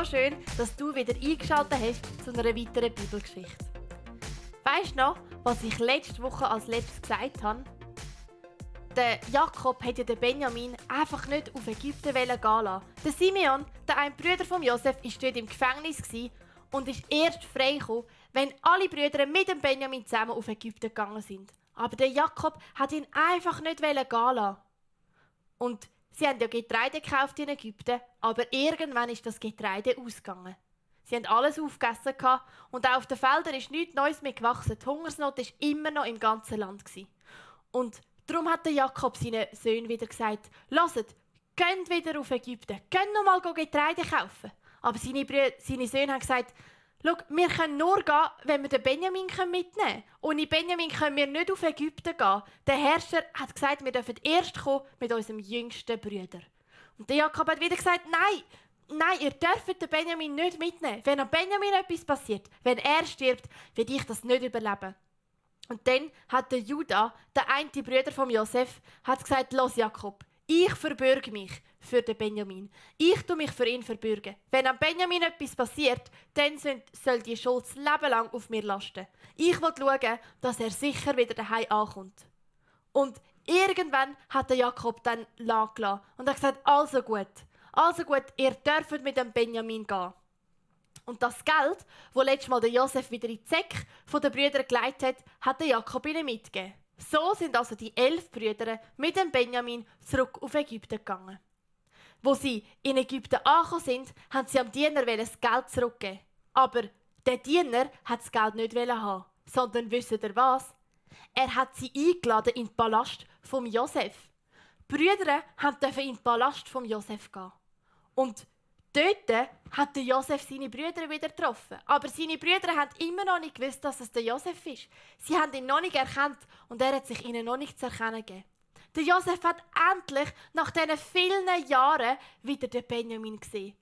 schön, dass du wieder eingeschaltet hast zu einer weiteren Bibelgeschichte. Weisst du noch, was ich letzte Woche als letztes gesagt habe? Der Jakob hätte den Benjamin einfach nicht auf Ägypten gehen lassen. Der Simeon, der ein Bruder von Josef, war dort im Gefängnis und ist erst frei gekommen, wenn alle Brüder mit dem Benjamin zusammen auf Ägypten gegangen sind. Aber der Jakob hat ihn einfach nicht gehen lassen. Und sie haben ja Getreide gekauft in Ägypten, aber irgendwann ist das Getreide ausgegangen. Sie haben alles aufgegessen und auch auf den Feldern ist nichts Neues mehr gewachsen. Die Hungersnot war immer noch im ganzen Land. Und darum hat der Jakob seinen Söhnen wieder gesagt: «Hört, geht wieder auf Ägypten, geht noch mal Getreide kaufen.» Aber seine Söhne haben gesagt: «Schau, wir können nur gehen, wenn wir den Benjamin mitnehmen können. Ohne Benjamin können wir nicht auf Ägypten gehen. Der Herrscher hat gesagt, wir dürfen erst kommen mit unserem jüngsten Bruder.» Und der Jakob hat wieder gesagt: «Nein, ihr dürft den Benjamin nicht mitnehmen. Wenn an Benjamin etwas passiert, wenn er stirbt, werde ich das nicht überleben.» Und dann hat der Juda, der eine Bruder von Josef, hat gesagt: «Los Jakob, ich verbürge mich für den Benjamin. Ich tue mich für ihn verbürgen. Wenn an Benjamin etwas passiert, dann soll die Schuld das Leben lang auf mir lasten. Ich will schauen, dass er sicher wieder daheim ankommt.» Und irgendwann hat der Jakob dann gelassen und hat gesagt: also gut, ihr dürft mit dem Benjamin gehen.» Und das Geld, das letztes Mal der Josef wieder in die Säcke der Brüder gelegt hat, hat der Jakob ihnen mitgegeben. So sind also die 11 Brüder mit dem Benjamin zurück auf Ägypten gegangen. Wo sie in Ägypten angekommen sind, haben sie am Diener das Geld zurückgeben. Aber der Diener hat das Geld nicht haben, sondern wisst ihr was? Er hat sie eingeladen in den Palast von Josef. Die Brüder durften in den Palast von Josef gehen. Und dort hat der Josef seine Brüder wieder getroffen. Aber seine Brüder haben immer noch nicht gewusst, dass es der Josef ist. Sie haben ihn noch nicht erkannt und er hat sich ihnen noch nicht zu erkennen gegeben. Der Josef hat endlich nach diesen vielen Jahren wieder den Benjamin gesehen.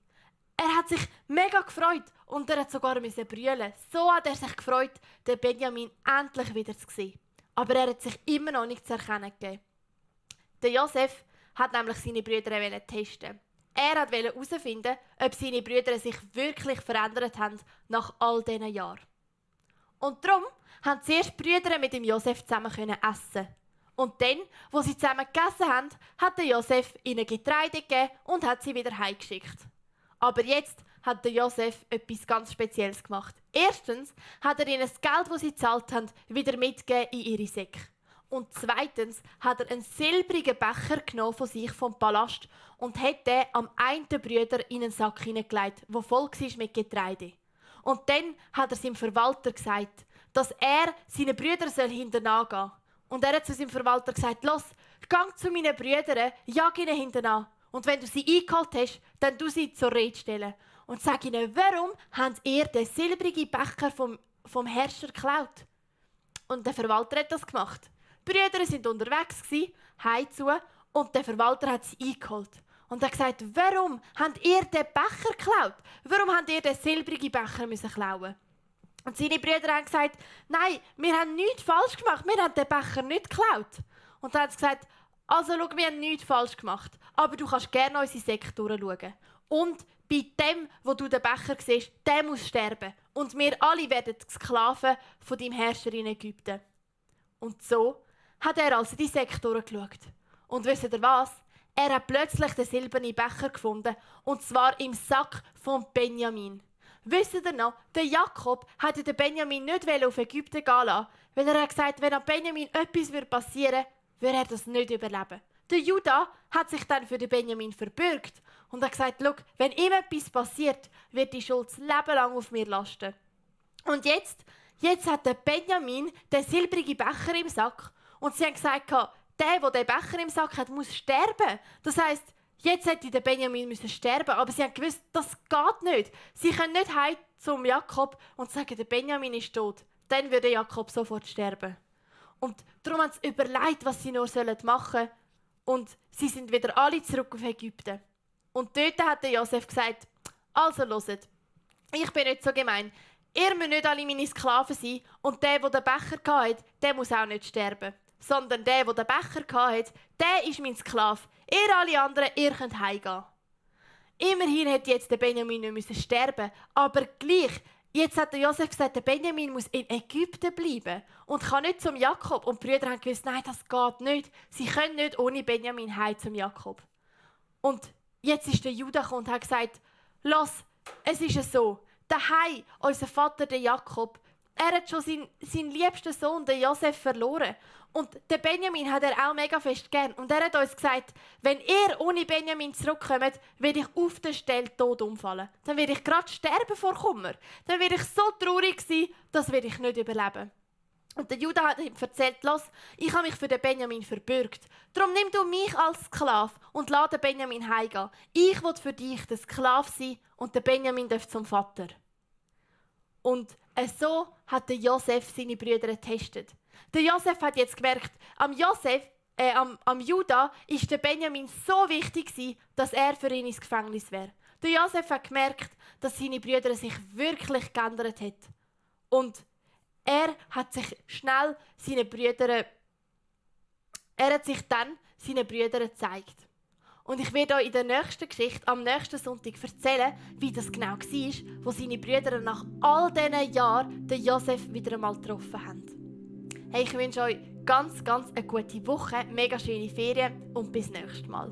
Er hat sich mega gefreut und er hat sogar brüllen. So hat er sich gefreut, den Benjamin endlich wieder zu sehen. Aber er hat sich immer noch nicht zu erkennen gegeben. Der Josef hat nämlich seine Brüder testen. Er wollte herausfinden, ob seine Brüder sich wirklich verändert haben nach all diesen Jahren. Und darum haben zuerst die Brüder mit dem Josef zusammen essen. Und dann, wo sie zusammen gegessen haben, hat der Josef ihnen Getreide gegeben und hat sie wieder heimgeschickt. Aber jetzt hat der Josef etwas ganz Spezielles gemacht. Erstens hat er ihnen das Geld, das sie gezahlt haben, wieder mitgegeben in ihre Säcke. Und zweitens hat er einen silbrigen Becher genommen von sich vom Palast und hat den am einen Bruder in einen Sack hineingelegt, der voll war mit Getreide. Und dann hat er seinem Verwalter gesagt, dass er seinen Brüdern hinterher gehen soll. Und er hat zu seinem Verwalter gesagt: «Los, geh zu meinen Brüdern, jag ihnen hinterher. Und wenn du sie eingeholt hast, dann du sie zur Rede stellen. Und sag ihnen, warum habt ihr den silbrigen Becher vom Herrscher geklaut?» Und der Verwalter hat das gemacht. Die Brüder waren unterwegs, heimzu, und der Verwalter hat sie eingeholt. Und er hat gesagt: «Warum habt ihr den Becher geklaut? Warum habt ihr den silbrigen Becher klauen?» Und seine Brüder haben gesagt: «Nein, wir haben nichts falsch gemacht, wir haben den Becher nicht geklaut.» Und dann haben sie gesagt: «Also schau, wir haben nichts falsch gemacht, aber du kannst gerne unsere Säcke durchschauen. Und bei dem, wo du den Becher siehst, der muss sterben. Und wir alle werden Sklaven von deinem Herrscher in Ägypten.» Und so hat er also die Säcke durchgeschaut. Und wisst ihr was? Er hat plötzlich den silbernen Becher gefunden, und zwar im Sack von Benjamin. Wisst ihr noch, der Jakob hatte den Benjamin nicht auf Ägypten gehen lassen, weil er hat gesagt, wenn an Benjamin etwas passieren würde er das nicht überleben. Der Juda hat sich dann für den Benjamin verbürgt und hat gesagt: «Schau, wenn ihm etwas passiert, wird die Schuld das Leben lang auf mir lasten.» Und jetzt hat der Benjamin den silbrigen Becher im Sack und sie haben gesagt, der den Becher im Sack hat, muss sterben. Das heisst, jetzt hätte der Benjamin sterben, aber sie haben gewusst, das geht nicht. Sie können nicht heim zum Jakob und sagen, der Benjamin ist tot. Dann würde Jakob sofort sterben. Und darum haben sie überlegt, was sie nur machen sollen. Und sie sind wieder alle zurück auf Ägypten. Und dort hat der Josef gesagt: «Also hört, ich bin nicht so gemein. Ihr müsst nicht alle meine Sklaven sein und der den Becher hatte, der muss auch nicht sterben. Sondern der den Becher hatte, der ist mein Sklave. Ihr alle anderen, ihr könnt heimgehen.» Immerhin hätte jetzt der Benjamin nicht müssen sterben, aber gleich, jetzt hat der Josef gesagt, der Benjamin muss in Ägypten bleiben und kann nicht zum Jakob. Und die Brüder haben gewusst, nein, das geht nicht. Sie können nicht ohne Benjamin heim zum Jakob. Und jetzt ist der Judah gekommen und hat gesagt, «Lass, es ist so, daheim, unser Vater, der Jakob, er hat schon seinen liebsten Sohn, den Josef, verloren. Und den Benjamin hat er auch mega fest gern. Und er hat uns gesagt, wenn ihr ohne Benjamin zurückkommt, werde ich auf der Stelle tot umfallen. Dann werde ich gerade sterben vor Kummer. Dann werde ich so traurig sein, das werde ich nicht überleben.» Und der Judah hat ihm erzählt, «Lass, ich habe mich für den Benjamin verbürgt. Darum nimm du mich als Sklave und lass den Benjamin heimgehen. Ich will für dich der Sklave sein und der Benjamin darf zum Vater.» Und so hat der Josef seine Brüder getestet. Der Josef hat jetzt gemerkt, am Judah ist der Benjamin so wichtig gewesen, dass er für ihn ins Gefängnis wäre. Der Josef hat gemerkt, dass seine Brüder sich wirklich geändert haben. Und er hat sich dann seinen Brüdern gezeigt. Und ich werde euch in der nächsten Geschichte, am nächsten Sonntag, erzählen, wie das genau war, wo seine Brüder nach all diesen Jahren den Josef wieder einmal getroffen haben. Hey, ich wünsche euch ganz eine gute Woche, mega schöne Ferien und bis nächstes Mal.